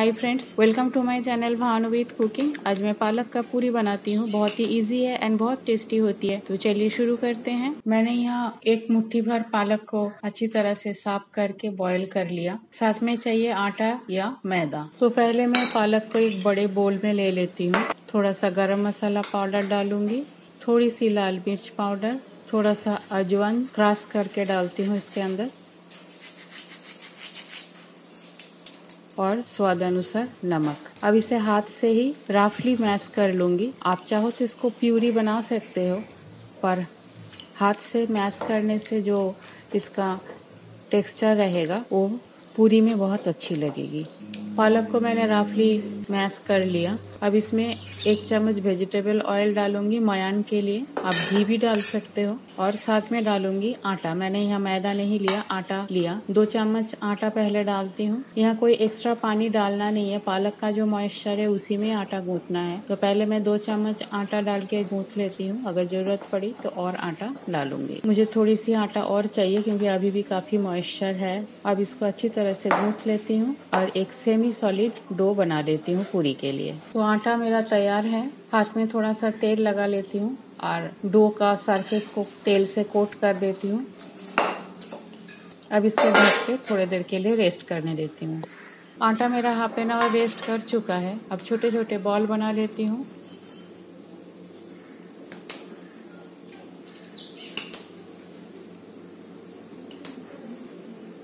Hi friends, welcome to my channel Bhanu with cooking. आज मैं पालक का पूरी बनाती हूँ। बहुत ही इजी है एंड बहुत टेस्टी होती है। तो चलिए शुरू करते हैं। मैंने यहाँ एक मुट्ठी भर पालक को अच्छी तरह से साफ करके बॉईल कर लिया। साथ में चाहिए आटा या मैदा। तो पहले मैं पालक को एक बड़े बोल में ले लेती हूँ। थोड़ा सा गरम मसाला पाउडर डालूंगी, थोड़ी सी लाल मिर्च पाउडर, थोड़ा सा अजवाइन क्रश करके डालती हूँ इसके अंदर, और स्वाद अनुसार नमक। अब इसे हाथ से ही रफली मैश कर लूंगी। आप चाहो तो इसको प्यूरी बना सकते हो, पर हाथ से मैश करने से जो इसका टेक्सचर रहेगा वो पूरी में बहुत अच्छी लगेगी। पालक को मैंने रफली मैश कर लिया। अब इसमें 1 चम्मच वेजिटेबल ऑयल डालूंगी मयान के लिए। आप घी भी डाल सकते हो। और साथ में डालूंगी आटा। मैंने यहाँ मैदा नहीं लिया, आटा लिया। 2 चम्मच आटा पहले डालती हूँ। यहाँ कोई एक्स्ट्रा पानी डालना नहीं है, पालक का जो मॉइस्चर है उसी में आटा गूंथना है। तो पहले मैं 2 चम्मच आटा डाल के गूंथ लेती हूँ। अगर जरूरत पड़ी तो और आटा डालूंगी। मुझे थोड़ी सी आटा और चाहिए क्योंकि अभी भी काफी मॉइस्चर है। अब इसको अच्छी तरह से गूंथ लेती हूँ और एक सेमी सॉलिड डो बना लेती हूँ पूरी के लिए। तो आटा मेरा तैयार है। हाथ में थोड़ा सा तेल लगा लेती हूँ और डो का सरफेस को तेल से कोट कर देती हूँ। अब इसके ढक के थोड़ी देर के लिए रेस्ट करने देती हूँ। आटा मेरा हाफ एन आवर रेस्ट कर चुका है। अब छोटे छोटे बॉल बना लेती हूँ।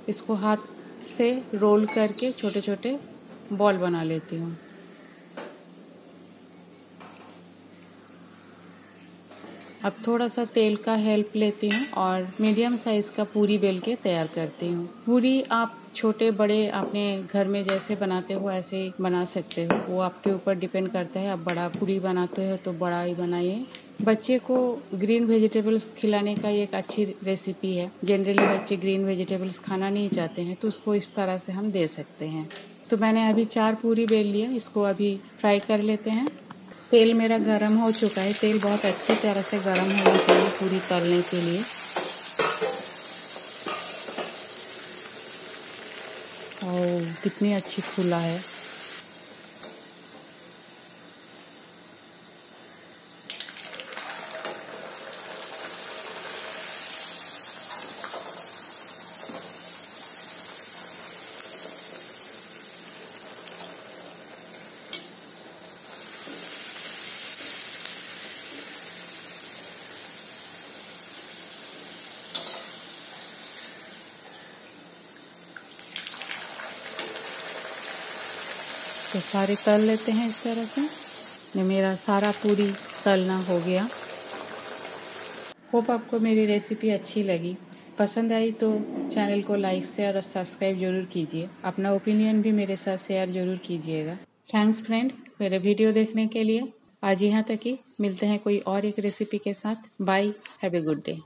इसको हाथ से रोल करके छोटे छोटे बॉल बना लेती हूँ। अब थोड़ा सा तेल का हेल्प लेती हूँ और मीडियम साइज का पूरी बेल के तैयार करती हूँ। पूरी आप छोटे बड़े अपने घर में जैसे बनाते हो ऐसे ही बना सकते हो, वो आपके ऊपर डिपेंड करता है। आप बड़ा पूरी बनाते हो तो बड़ा ही बनाइए। बच्चे को ग्रीन वेजिटेबल्स खिलाने का एक अच्छी रेसिपी है। जनरली बच्चे ग्रीन वेजिटेबल्स खाना नहीं चाहते हैं तो उसको इस तरह से हम दे सकते हैं। तो मैंने अभी 4 पूरी बेल लिया। इसको अभी फ्राई कर लेते हैं। तेल मेरा गरम हो चुका है। तेल बहुत अच्छी तरह से गरम होना चाहिए पूरी तलने के लिए। और कितनी अच्छी फूला है। तो सारे तल लेते हैं इस तरह से। मेरा सारा पूरी तलना हो गया। होप आपको मेरी रेसिपी अच्छी लगी। पसंद आई तो चैनल को लाइक शेयर और सब्सक्राइब जरूर कीजिए। अपना ओपिनियन भी मेरे साथ शेयर जरूर कीजिएगा। थैंक्स फ्रेंड मेरे वीडियो देखने के लिए। आज यहाँ तक ही। मिलते हैं कोई और एक रेसिपी के साथ। Bye, have a good day.